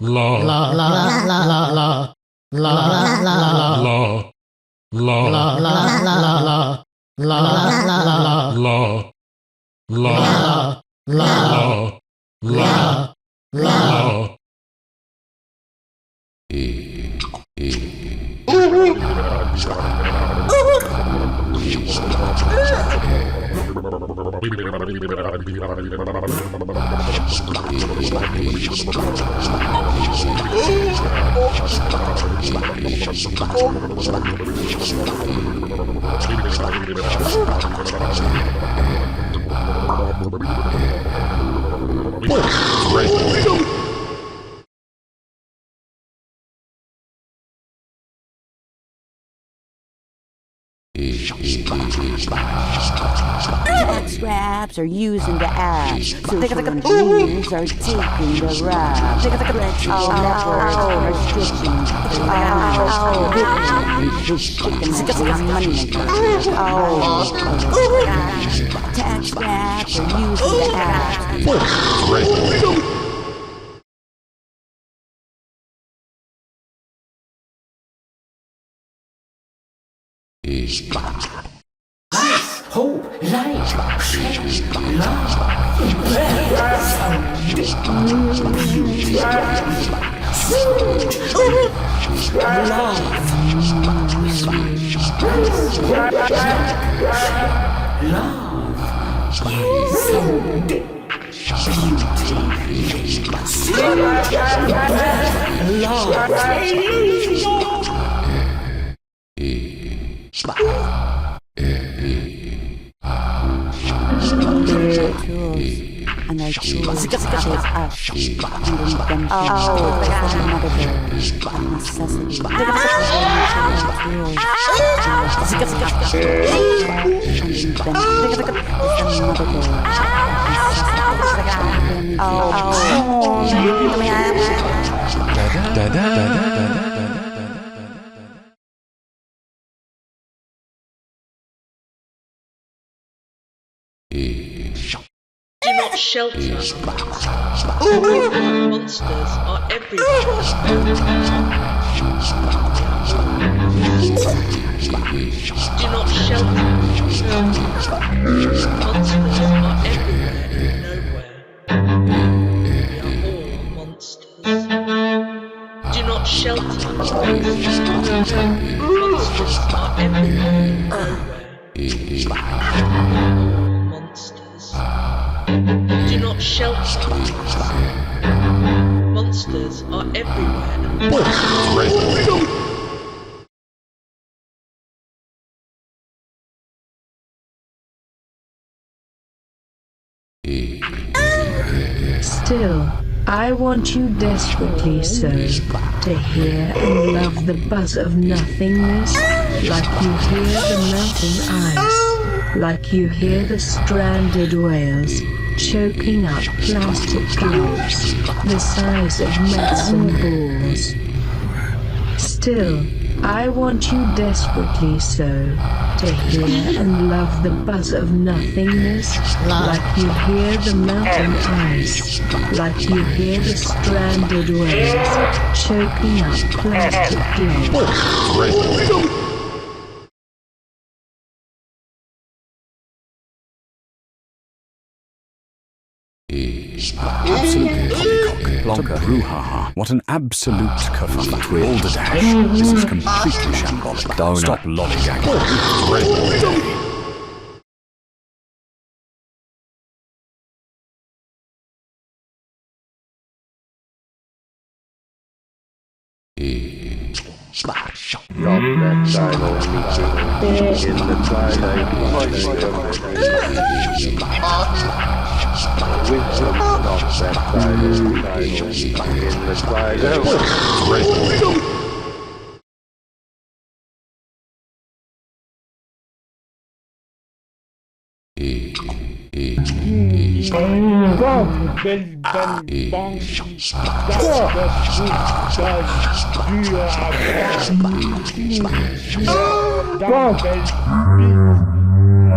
la la la la la la la la la la la la la la la la Straps are using the abs. Social engineers are taking the rap. All networks are stitching. Chickens are money makers. Tax straps are using the abs. Hope, light, And I choose us and redemption. Mother bird, necessity. Do not shelter. Monsters are everywhere. Do not shelter. Monsters are everywhere and nowhere. We are all monsters. Do not shelter. Monsters are everywhere and nowhere. Monsters. Do not shelter. Monsters are everywhere and nowhere. Still, I want you desperately so to hear and love the buzz of nothingness, like you hear the melting ice, like you hear the stranded whales choking up plastic globes the size of medicine balls. Still, I want you desperately so to hear and love the buzz of nothingness, like you hear the melting ice, like you hear the stranded whales choking up plastic globes. Absolutely poppycock, Blanca, brouhaha. What an absolute kerfuffle. Balderdash. This is completely shambolic. Don't stop lollygagging. Smash! Drop that dino meeting in the twilight. Wisdom, stop that dino meeting in the twilight.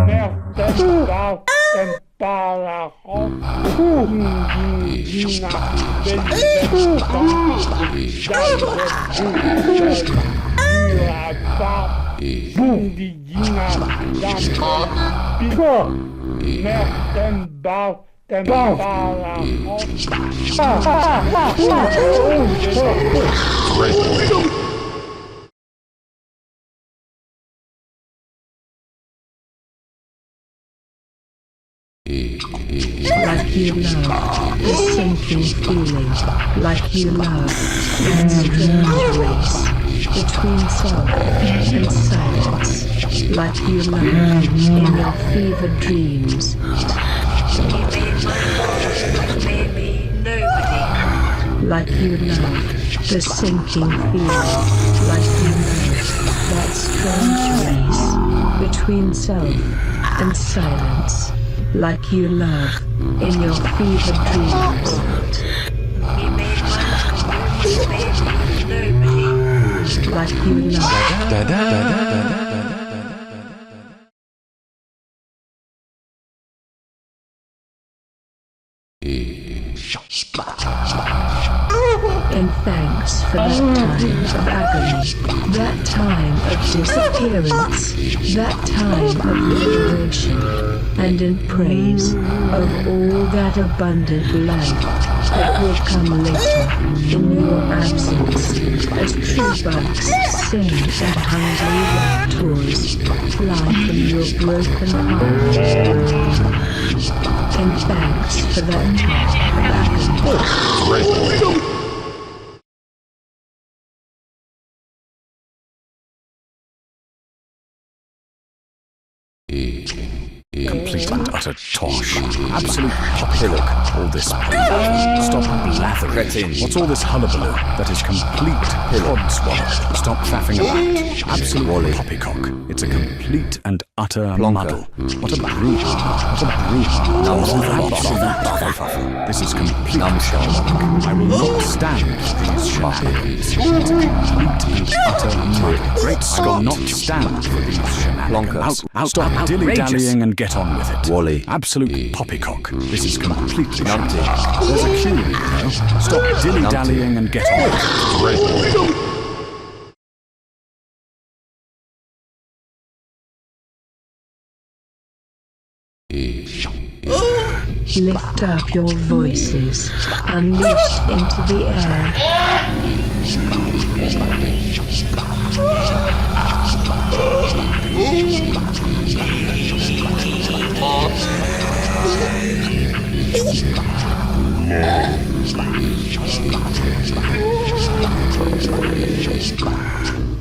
Merde, Like you love, the sinking feeling, like you love, that strange race between self and silence, like you love in your fevered dreams. Maybe nobody. Like you love, the sinking feeling, like you love, that strange race between self and silence. Like you love in your fevered dreams. He made one nobody. Like you love. And thanks for that time of agony, that time of disappearance, that time of liberation, and in praise of all that abundant life that will come later in your absence, as true bugs sing and hungry raptors fly from your broken heart. And thanks for that time of agony. Complete and utter tosh. Absolute poppylock. All this pain. Stop blathering. What's all this hullabaloo? That is complete podswallow. Stop faffing about. Absolute poppycock. It's a complete and utter muddle. What a brouhaha. What a brouhaha. This is complete shambolic. I will not stand for these shenanigans. It's a complete and utter muddle. Great Scott. I will not stand for these shenanigans. Stop dilly-dallying and get on with it. Wally. Absolute poppycock. This is completely numpty. There's a cue, you know. Stop dilly-dallying and get on with it. Lift up your voices, unleashed into the air.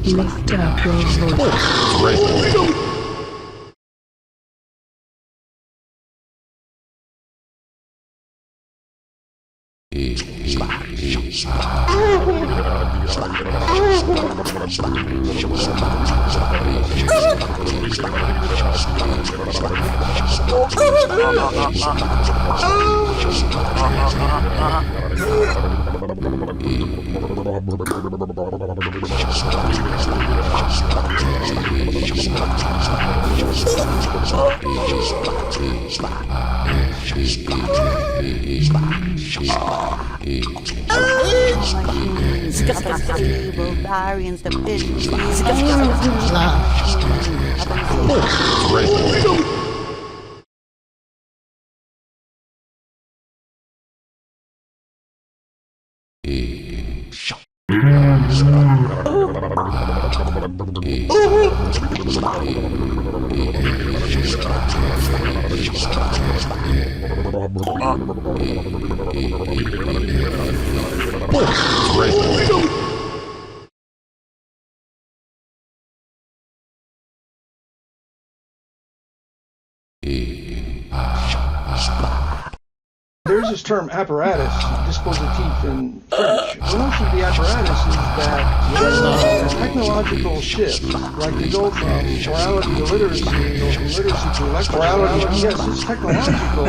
Lift up your voice. Barbarians, the pigeons. There's this term apparatus, dispositif in French. The notion of the apparatus is that when a technological shift, like to go from morality to literacy, or from literacy to electorality, yes, it's technological,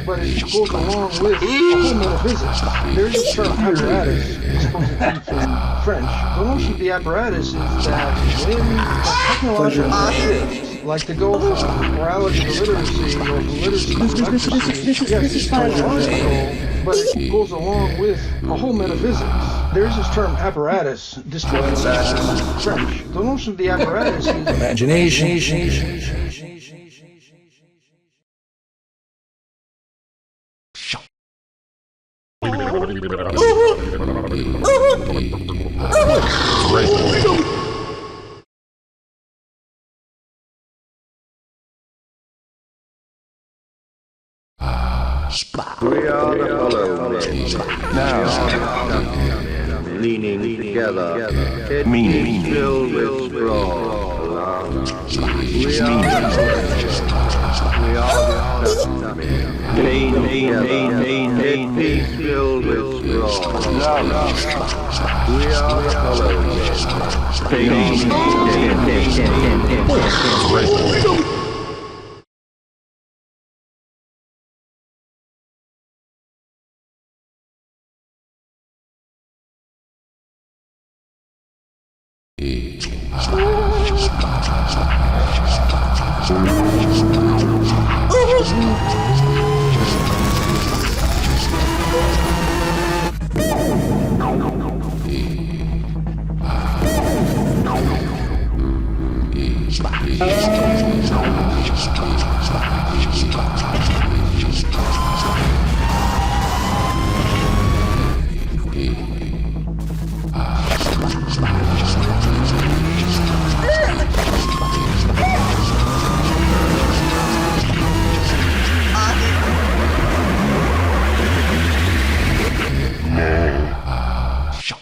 but it goes along with a whole metaphysics. There's this term apparatus, dispositif in French. The notion of the apparatus is that when a technological shift like to go from morality to literacy, or from literacy to literacy. Yes, it's psychological, but it goes along with a whole metaphysics. There's this term apparatus, disposed in French. The notion of the apparatus is Imagination. We are the hollow men. Now, leaning together, head meaning filled with straw. We are the pain, head piece filled with straw. We are the hollow men.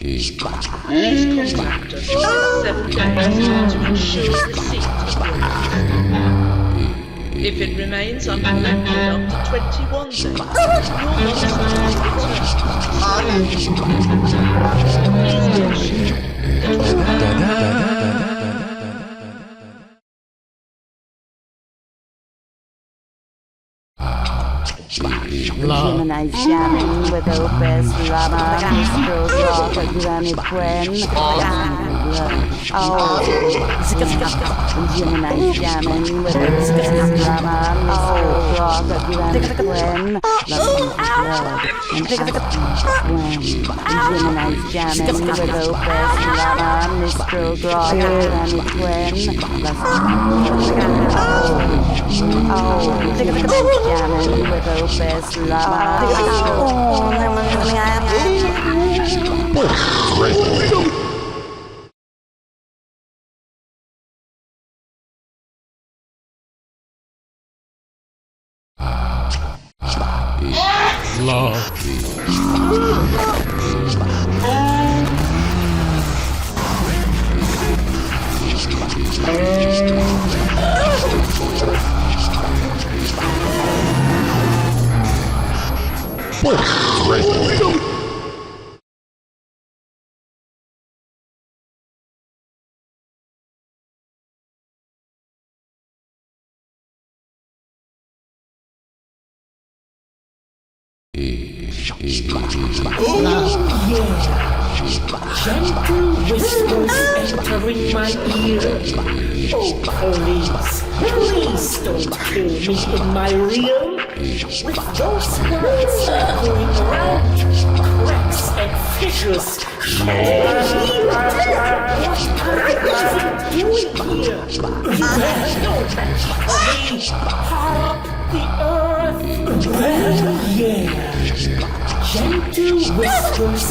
Please contact us in 7 days to ensure receipt of yours. If it remains uncollected after 21 days, your monster Gemini's jamming with Opus Lama, Mr. Rock, Granny Gwen. Gemini's jamming with Opus Lama, Mr. Rock, Granny Gwen. Gemini's jamming with Opus Lama, Mr. Rock, Granny Gwen. Jamming with Opus Lama. Gentle whispers entering my ear. Oh, police, please don't kill me in my realm. With those words echoing around, cracks and fissures. What are you doing here? There's no match for me. Harp the earth. Well, yeah. Gentle whispers.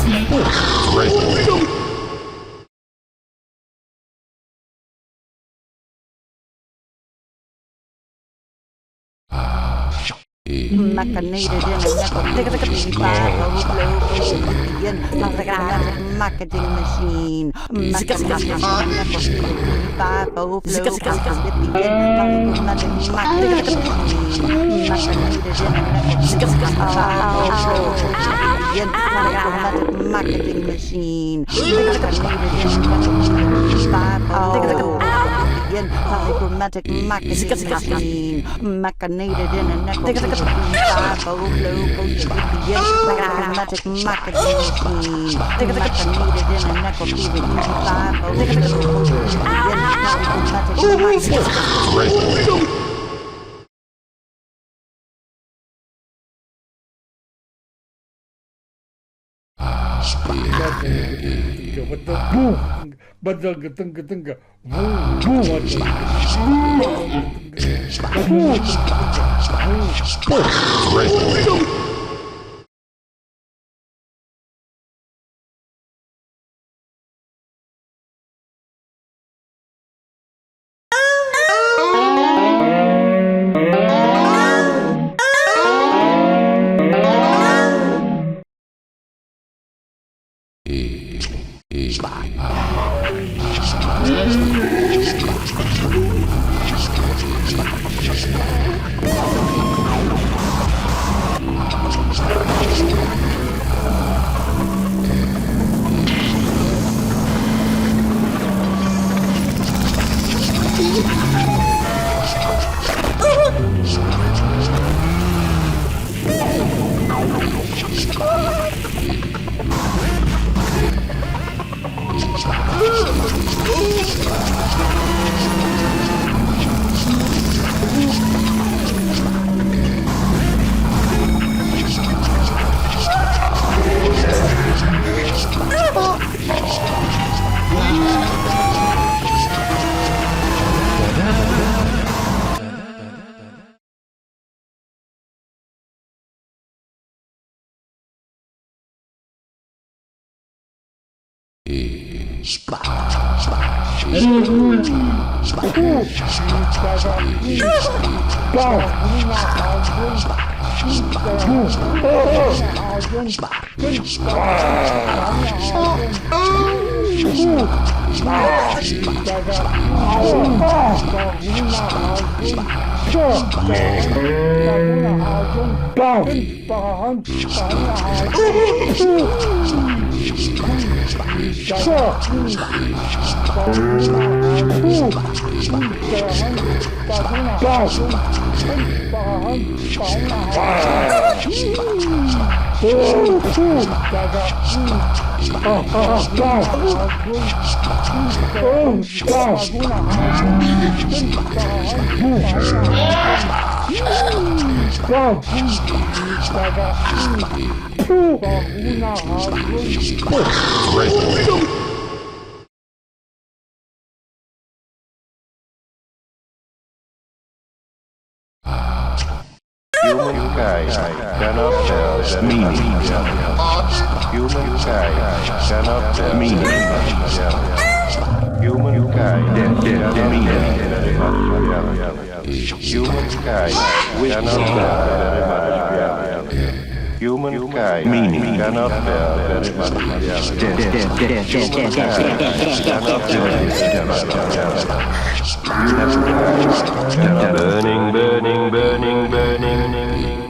Machinated in a marketing machine. Marketing machine. European hydromatic machinating, machinated in a necrophilic 5 local European hydromatic machinating, machinated in a necrophilic 5 local European hydromatic machinating. Humankind cannot tell the meaning. Humankind cannot tell meaning. Humankind cannot meaning. Humankind cannot tell humankind meaning cannot tell very much. Burning, burning, burning, burning.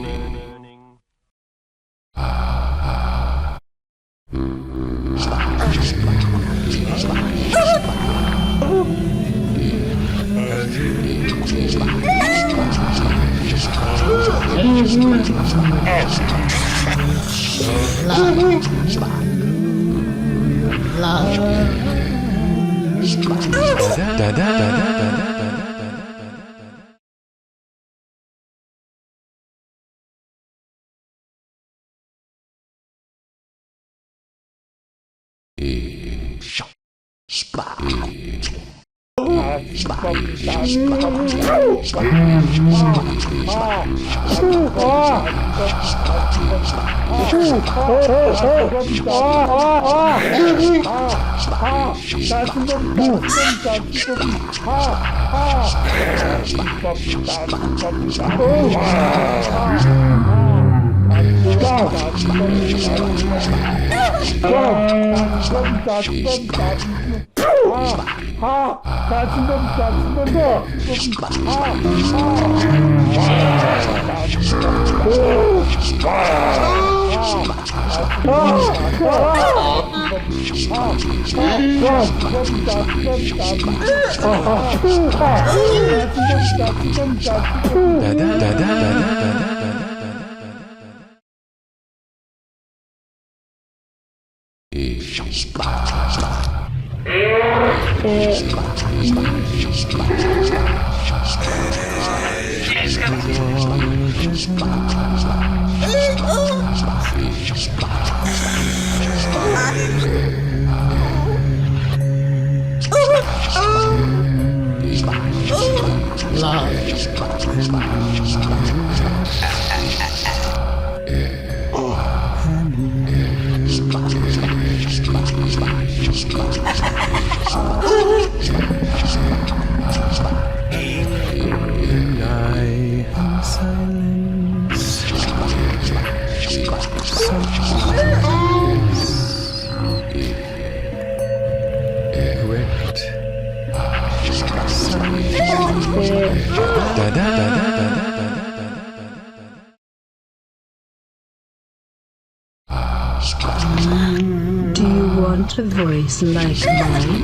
Do you want a voice like mine?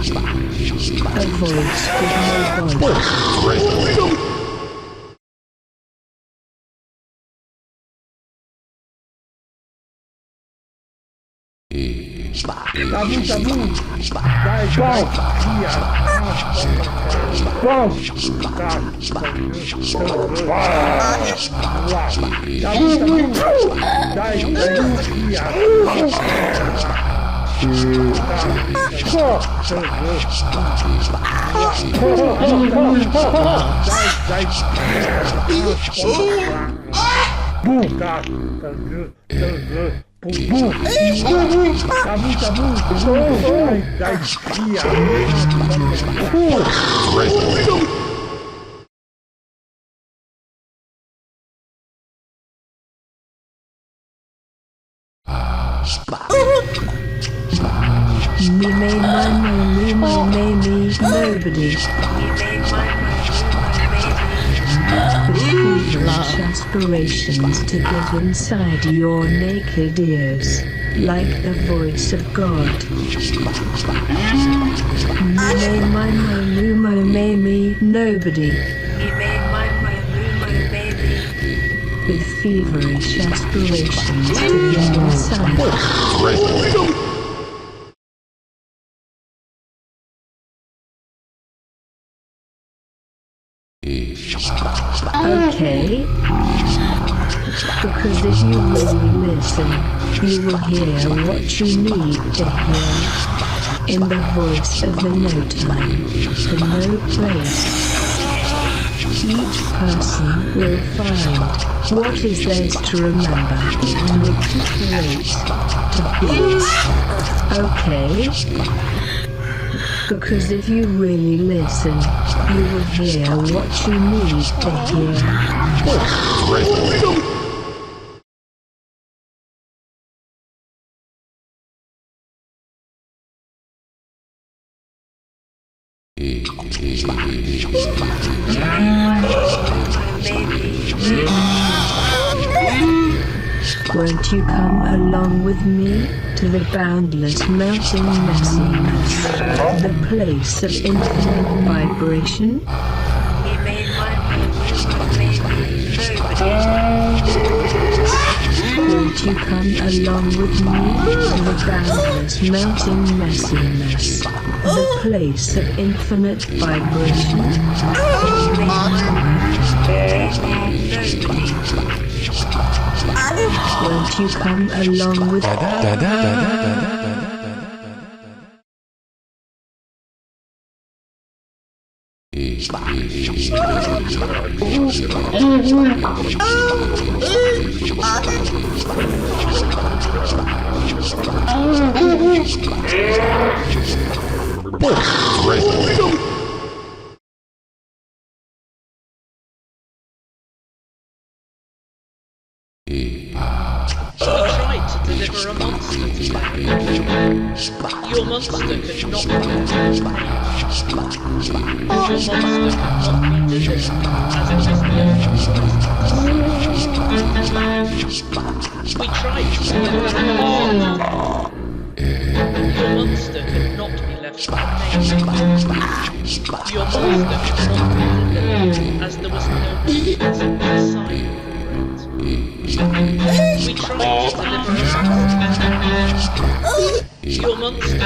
A voice with no voice. Nobody. With feverish aspirations to get inside your naked ears, like the voice of God. Nobody. With feverish aspirations to get inside. Okay, because if you really listen, you will hear what you need to hear in the voice of the no time, the no place. Each person will find what is theirs to remember and recuperate to be. Okay? Because if you really listen, you will hear what you need to hear. Won't you come along with me to the boundless melting messiness, the place of infinite vibration? Won't you come along with me to the boundless melting messiness, the place of infinite vibration? Won't you come along with tried to deliver a monster today. Your monster could not be delivered. Your monster could not be delivered as it was the. We tried to deliver a monster. just amazing. Your monster could not be delivered, as there was no pleasant sign for it. We tried to deliver it. Your monster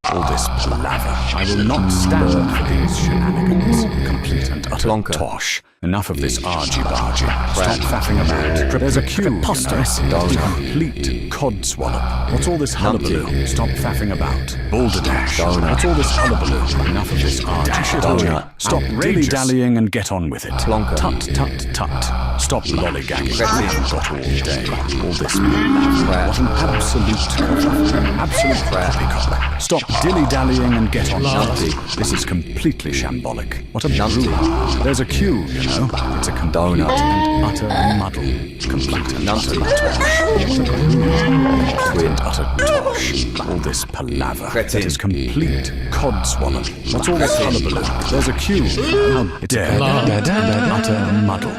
All this palaver. I will not stand for these shenanigans. Complete and utter tosh. Enough of this argy-bargy. Stop faffing about. There's a cue, preposterous. Complete codswallop. What's all this hullabaloo? Stop faffing about. Balderdash. What's all this hullabaloo? Enough of this argy-bargy. Stop dilly-dallying and get on with it. Tut, tut, tut. Stop lollygagging. We haven't got all day. All this palaver. What an absolute kerfuffle. Absolute poppycock. Stop dilly-dallying and get on with it. This is completely shambolic. What a brouhaha. There's a cue, you know. It's a condonut and utter muddle. Complete and utter tosh. Complete and utter tosh. All this palaver. That is complete codswallop. What's all this hullabaloo? There's a cue. How dare utter muddle.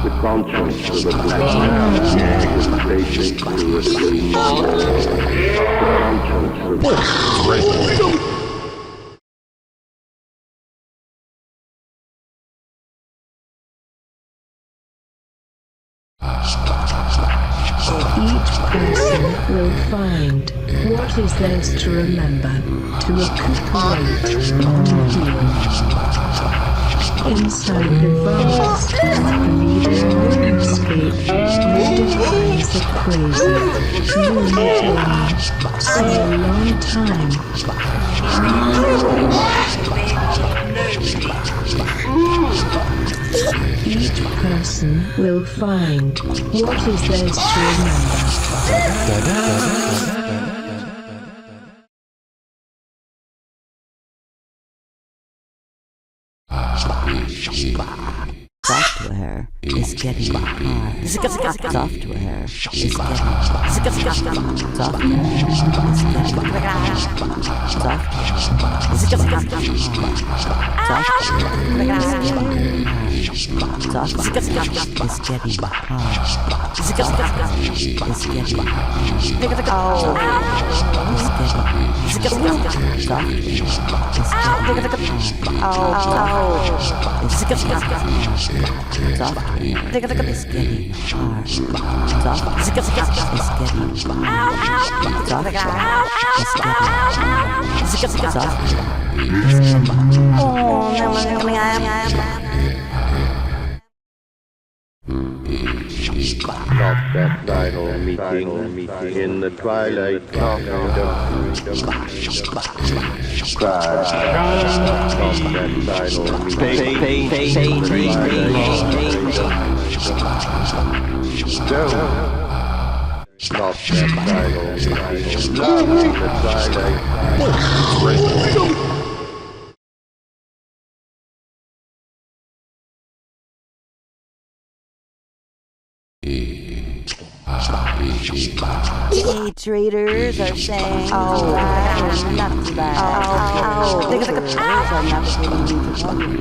The conscience of the black man is facing to assume the conscience of the Each person will find what is theirs to remember, to recuperate and heal. Inside the vast bleeding landscape redefines the crazy, lunatic so a long time. Each person will find what is theirs to remember. Software is getting hard. Software is getting Stop that final meeting in the twilight talking of stop that final meeting stop that final meeting love in the twilight. Day traders are saying, oh, not too bad. Niggas are navigating new topography.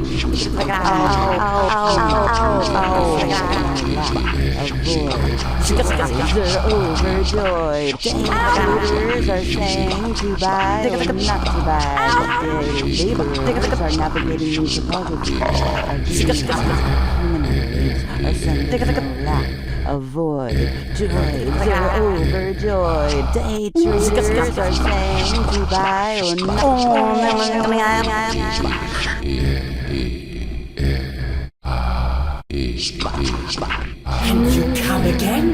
They're overjoyed. Day traders are saying too bad, or not too bad. Laborers are navigating new topography. Humanoids are sending lack. Avoid joy, they're overjoyed. Day traders are saying to buy or not. And you come again?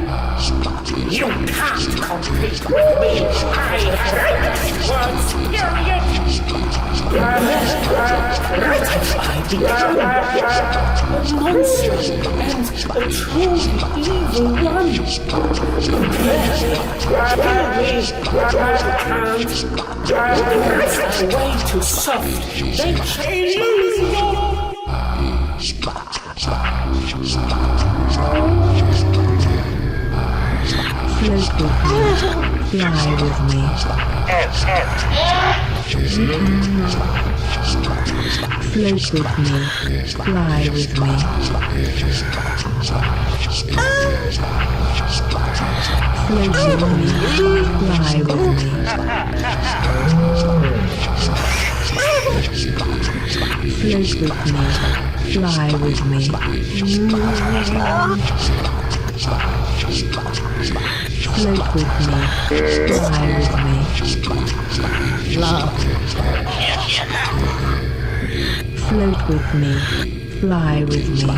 You can't compete with me. I hate this world's period. Right as I become a monster and a truly evil one. That's my way too soft. They can't lose you. Float with me, fly with me. Float with me, fly with me. Float with me, fly with me. Float with me, fly with me. Float with me, fly with me. Float with me, fly with me.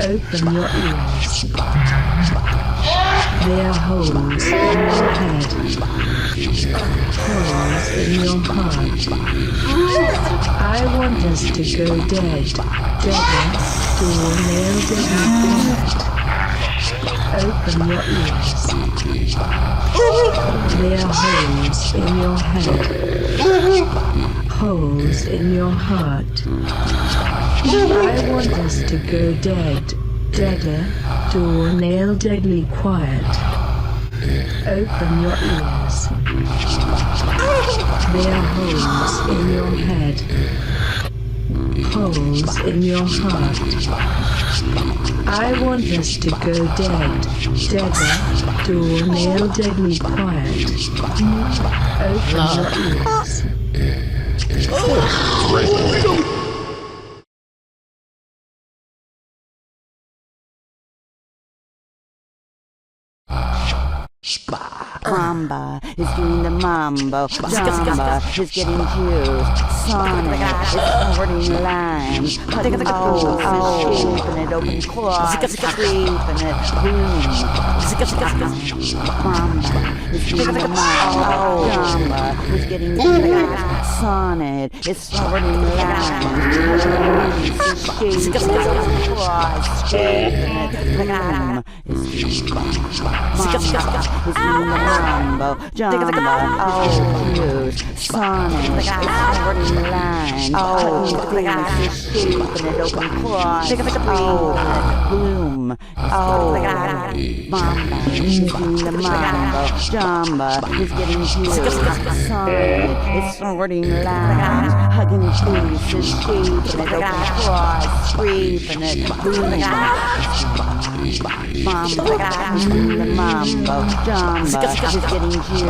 Open your ears. There are holes in your head, holes in your heart. I want us to go dead, deader, doornail, dead. Open your ears. There are holes in your head, holes in your heart. I want us to go dead, deader, doornail, deadly quiet. Open your ears. There are holes in your head, holes in your heart. I want us to go dead, deader, doornail, deadly quiet. Open your ears. Mamba is doing the mambo. Jamba is getting juice. Sonic is snorting lime. Cutting off is shaping it. Open claws, scraping it. Boom. Mamba is doing the mambo. Jamba is getting juice. Sonic is snorting lime. Cutting is shaping it. Open claws, scraping it. Boom. Is in the mambo, jamba, juice, sonic, it's snorting lime, things is shaping it, open claws, bloom, mamba, is in the mambo, jamba, is getting juice, sonic, it's snorting lime, hugging face is shaping it, open claws, scraping it, bloom, mamba, is in the mambo, jamba, is getting juice,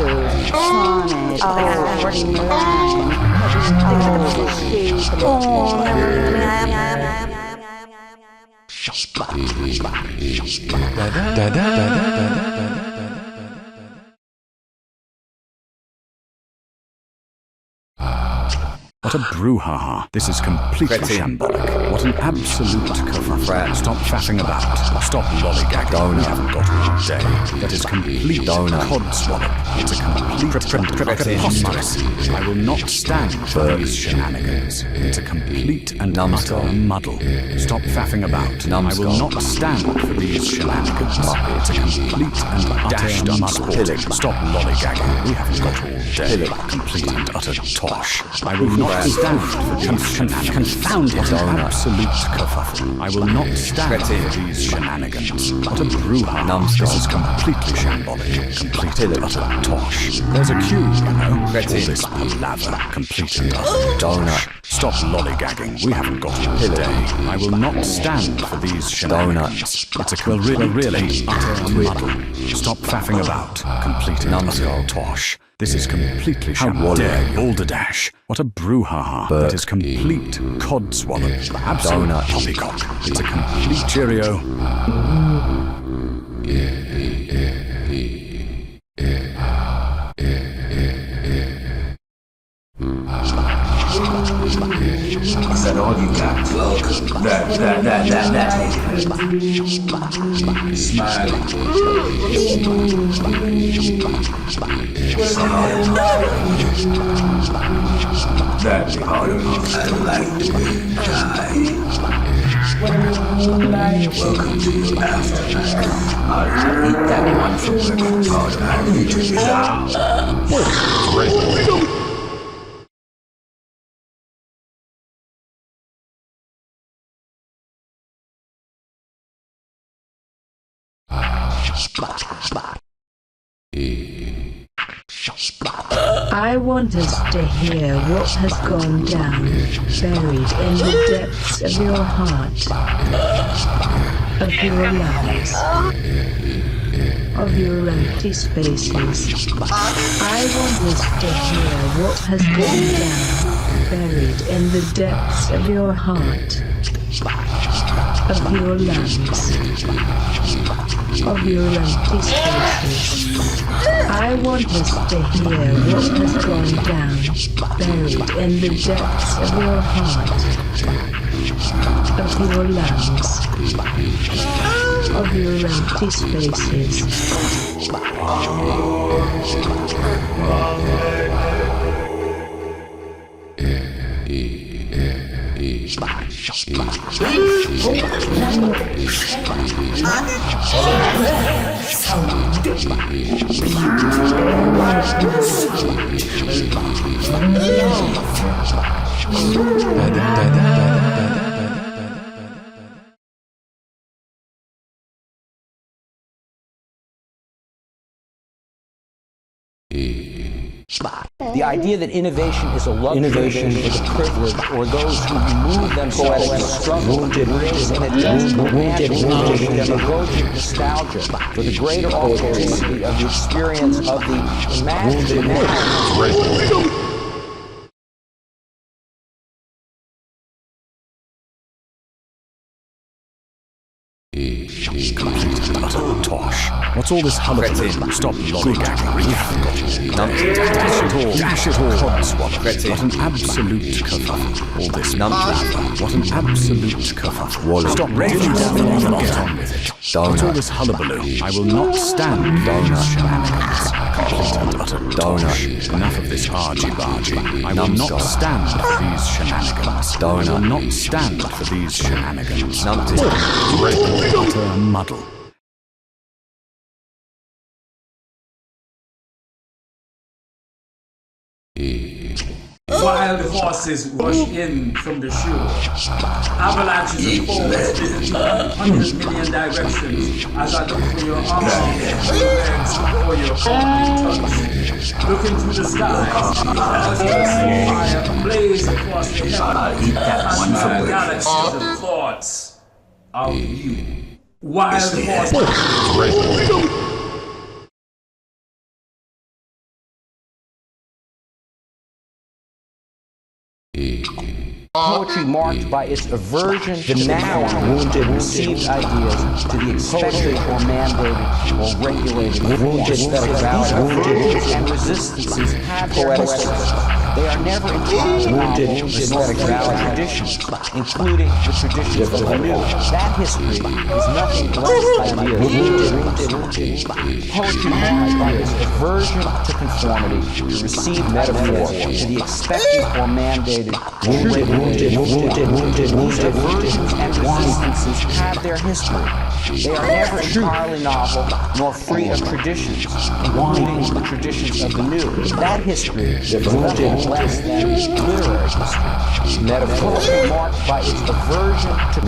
sonic, snorting lime, hugging face is What a brouhaha. This is completely shambolic. What an absolute kerfuffle. Stop faffing about. Stop lollygagging. Donor. We haven't got all day. That is complete codswallop. It's a complete preposterous. I will not stand for these shenanigans. It's a complete and utter muddle. Stop faffing about. I will not stand for these shenanigans. It's a complete and utter muddle. Stop lollygagging. We haven't got all day. Complete and utter tosh. I will not stand for these shenanigans. Confound it, absolute kerfuffle. I will not stand for these shenanigans. What a brouhaha. This is completely shambolic. Complete and utter tosh. There's a cue, you know. All this palaver. Complete and utter tosh. Stop lollygagging. We haven't got all day. I will not stand for these shenanigans. It's a really utter muddle. Stop faffing about. Complete and utter tosh. This is completely shambolic. Balderdash. What a brouhaha. That is complete codswallop. Absolute poppycock. It's a complete cheerio. Is that all you got? Welcome. That. Smiling. That's part of it. I like the way you die. Welcome to your afterlife. I'll eat that one for breakfast. Part of my future now. I want us to hear what has gone down, buried in the depths of your heart, of your lives, of your empty spaces. I want us to hear what has gone down, buried in the depths of your heart, of your lungs, of your empty spaces. I want us to hear what has gone down, buried in the depths of your heart, of your lungs, of your empty spaces. The idea that innovation is a luxury, innovation is a privilege, or those who remove themselves from struggle, and it does demagogic nostalgia for the greater authenticity of the experience of the imagined. Complete and utter tosh. What's all this hullabaloo? Stop lollygagging. Dash it all. Codswallop. What an absolute kerfuffle. All this numblather. What an absolute kerfuffle. Stop raving down and get on with it. What's all this hullabaloo? I will not stand those shenanigans. Complete and utter tosh. Enough of this argy-bargy. I will not stand for these shenanigans. I will not stand for these shenanigans. Utter muddle. Wild horses rush in from the shore. Avalanches of foam split 100 million directions as I look for your arms, your legs, or your touch. Looking through the skies as you see fire blaze across the heavens and from galaxies of thoughts of you. Wild horses. Poetry marked by its aversion, denial of wounded received ideas to the expected or mandated or regulated forms. Aesthetic and resistances have poetics. They are never entirely novel aesthetic traditions, including the traditions of the new. That history is nothing less than ideas. Poetry marked by its aversion to conformity, to receive metaphor, to the expected or mandated or regulated. These aversions and resistances have their history. They are never entirely novel nor free of traditions, including the traditions of the new. That history is nothing less than literary history. Metaphor marked by its aversion to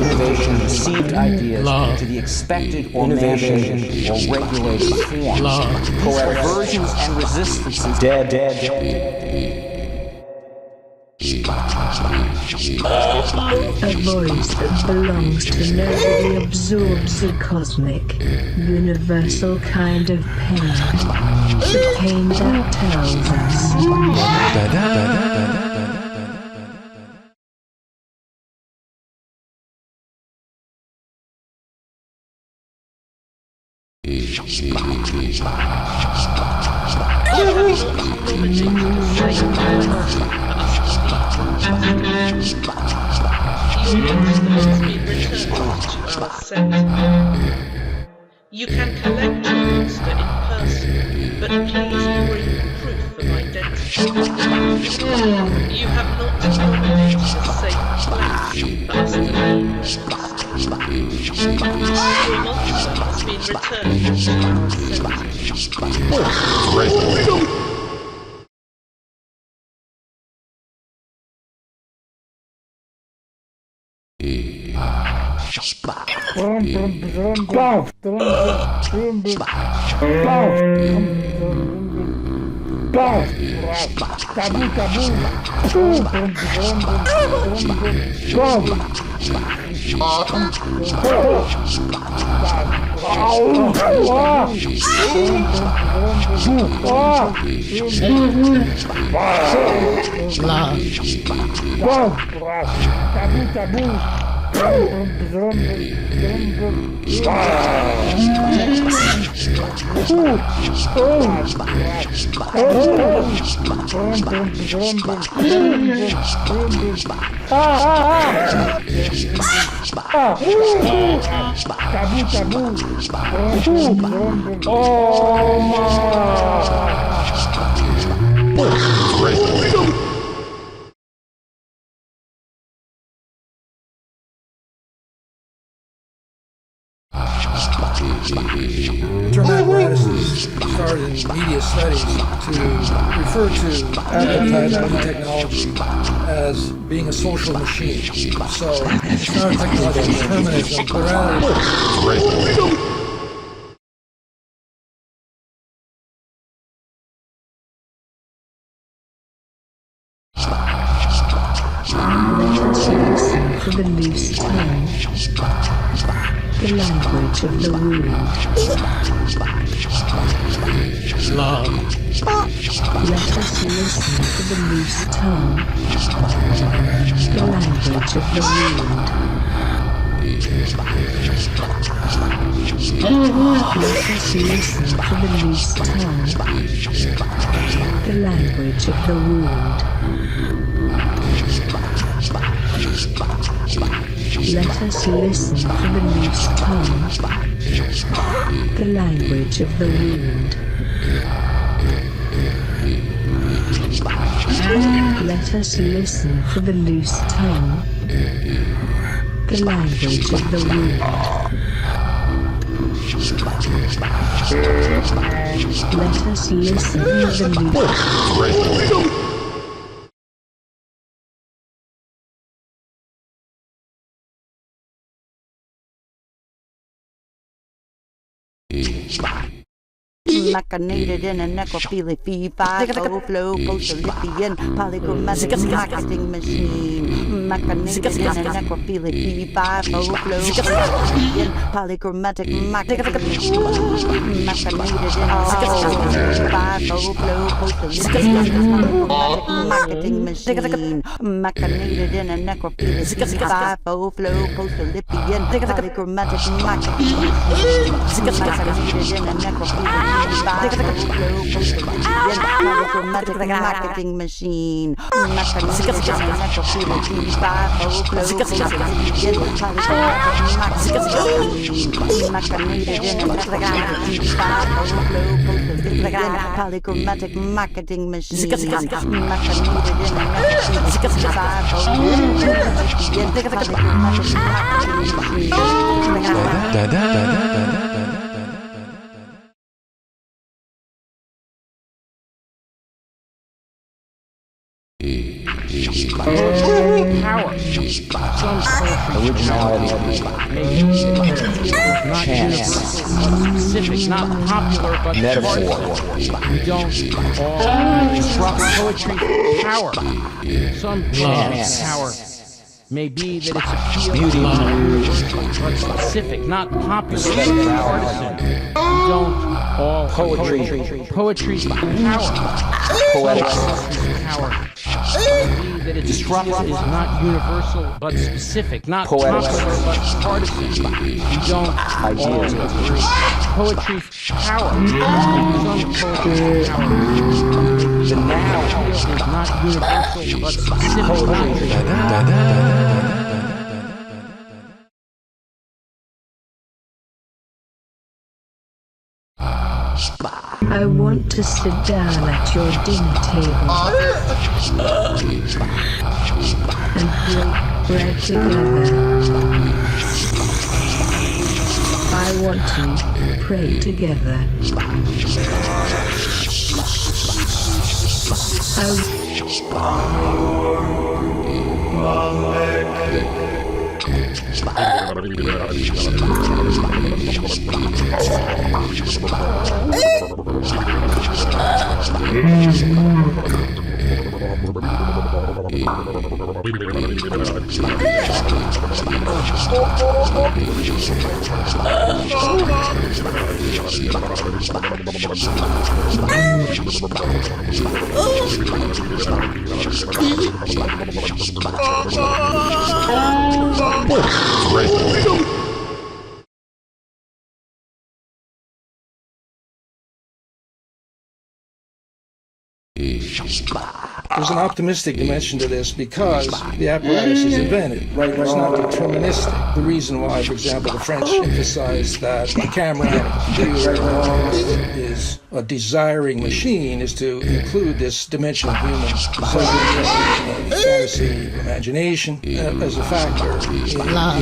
innovation, received ideas to the expected or mandated or regulated forms. Aversions and resistances. Dead. A voice that belongs to nobody absorbs the cosmic, universal kind of pain. The pain that tells us. You can collect your monster in person, but please bring proof of identity. You have not nominated a safe place for us to name your monster. Your monster has been returned to our center. Term apparatuses started in media studies to refer to advertising technology as being a social machine. So it's not a technological determinism, but rather For the loose tongue, the language of the wound. Let us listen to the loose tongue, the language of the wound. us listen to the loose tongue, the language of the wound. Let us listen to the loose tongue, the language of the wound. Let us listen for the loose tongue, the language of the wound. Let us listen for the loose Machinated in a necrophilic fee-fi-fo flow post-Olympian polychromatic marketing machine. Machinated in a necrophilic fee-fi-fo flow post-Olympian polychromatic marketing machine. Machinated in a fee-fi-fo flow post-Olympian polychromatic marketing machine. Machinated in a necrophilic fee-fi-fo flow post-Olympian polychromatic marketing machine. Machinated in a necrophilic polychromatic marketing machine. Polychromatic marketing machine. Power. Originality. Not chance. Specific, not popular, but metaphor. We don't all disrupt poetry. Power. Some chance. Power. May be that it's appeal, but specific, not popular, but partisan. We don't all poetry's power. Poetic power. That it's disruptive is not universal but specific, not popular but partisan. We don't all agree. Poetry's power. Some poetry's power. The now is not universal but specific. I want to sit down at your dinner table and break bread together. I want to pray together. There's an optimistic dimension to this because the apparatus is invented. Right? It's not deterministic. The reason why, for example, the French emphasized that the camera is a desiring machine is to include this dimension of human fantasy, imagination as a factor in the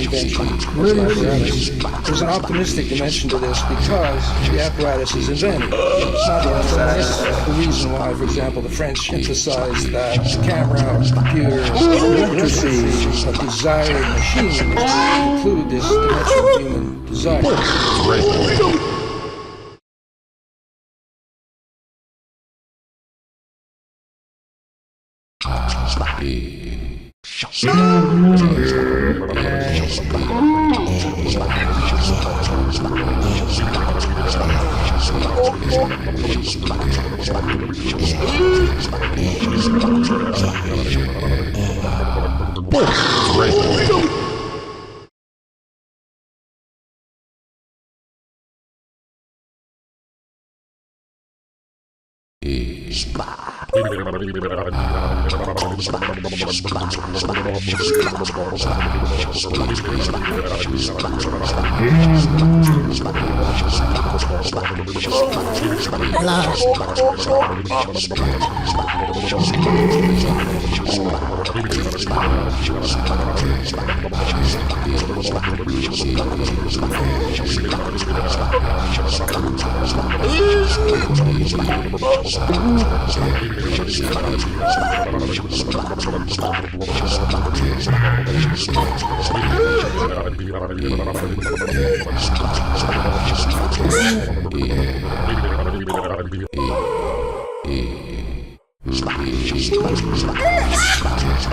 invention of the apparatus. There's an optimistic dimension to this because the apparatus is invented. It's not deterministic. The reason why, for example, the French emphasized that the camera or computer is a desiring machine to include this dimension of human desire.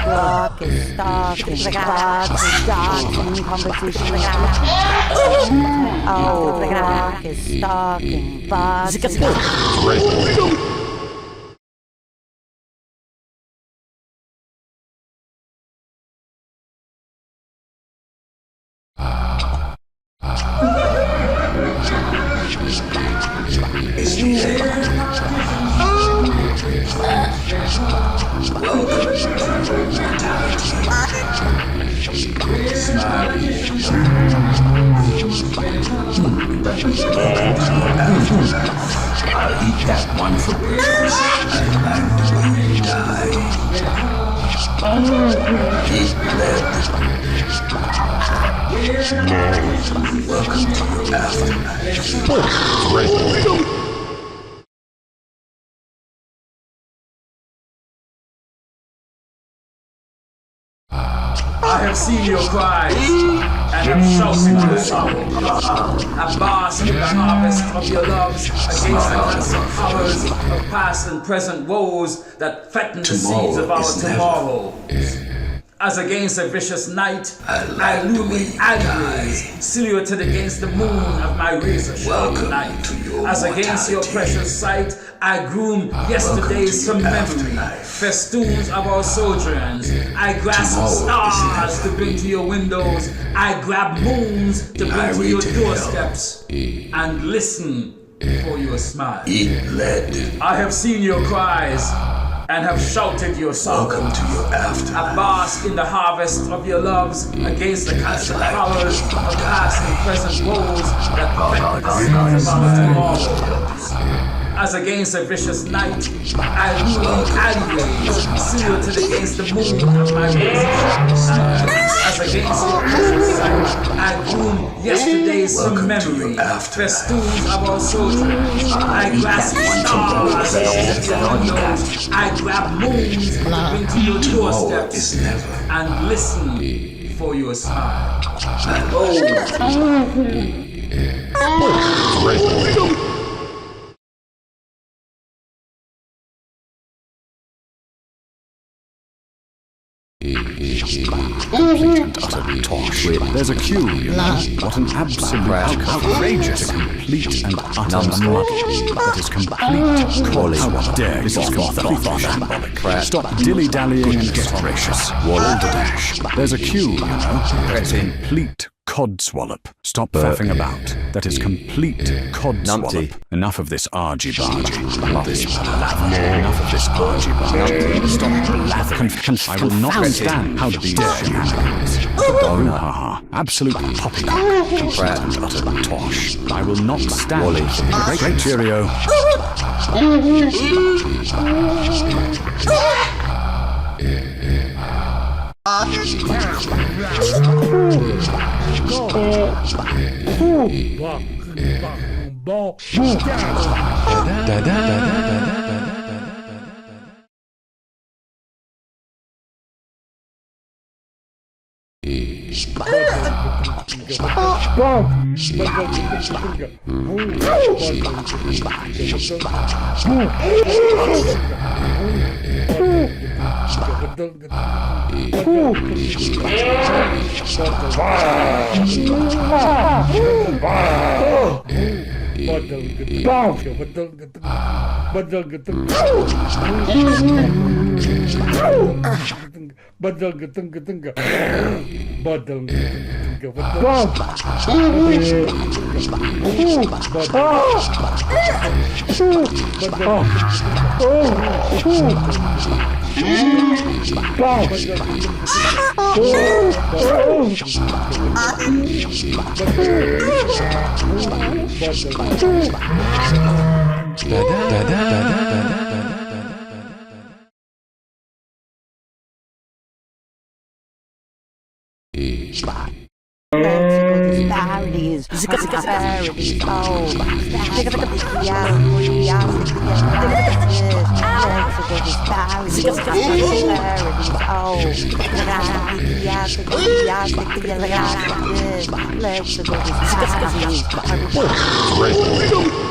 Clock is stalking, clock is stalking, conversation. Oh, the clock is stalking, clock is stalking. I'll eat that one for breakfast and die. Eat lead. Welcome to your afterlife. I have seen your cries and have shouted your sorrow. Have basked in the harvest of your loves against the constant horrors of past and present woes that threaten the seeds of our tomorrow. As against a vicious night, I looming alleyways, silhouetted against the moon of my razor-sharp night. As against your precious sight, I groom yesterday's from memory, festoons of our sojourns. I grasp stars to bring to your windows. I grab moons to bring to your doorsteps, and listen for your smile. Eat lead. I have seen your cries and have shouted your sorrow. Welcome to your afterlife. I bask in the harvest of your loves against the constant horrors of past and present woes that threaten the seeds of our tomorrows. As against a vicious night, I rule alleyways, silhouetted against the moon of my razor-sharp night. As against your precious sight, I groom yesterday's from memory, festoons of our sojourns. I grasp stars against your windows. I grab moons to bring to your doorsteps, and listen for your smile. Complete and utter tosh. There's a cue, you know. What an absolute outrageous, complete and utter muddle. That is complete. How dare you shambolic. Stop dilly-dallying and get gracious. Balderdash. There's a cue, you know. That is complete codswallop. Stop faffing about. That is complete codswallop. Enough of this argy-bargy. Enough of this argy-bargy. Stop blathering. I will not stand how these shenanigans. Brouhaha. Absolute poppycock. Complete and utter tosh. I will not stand. Great cheerio. Badal Disparities, disparities, oh, disparities,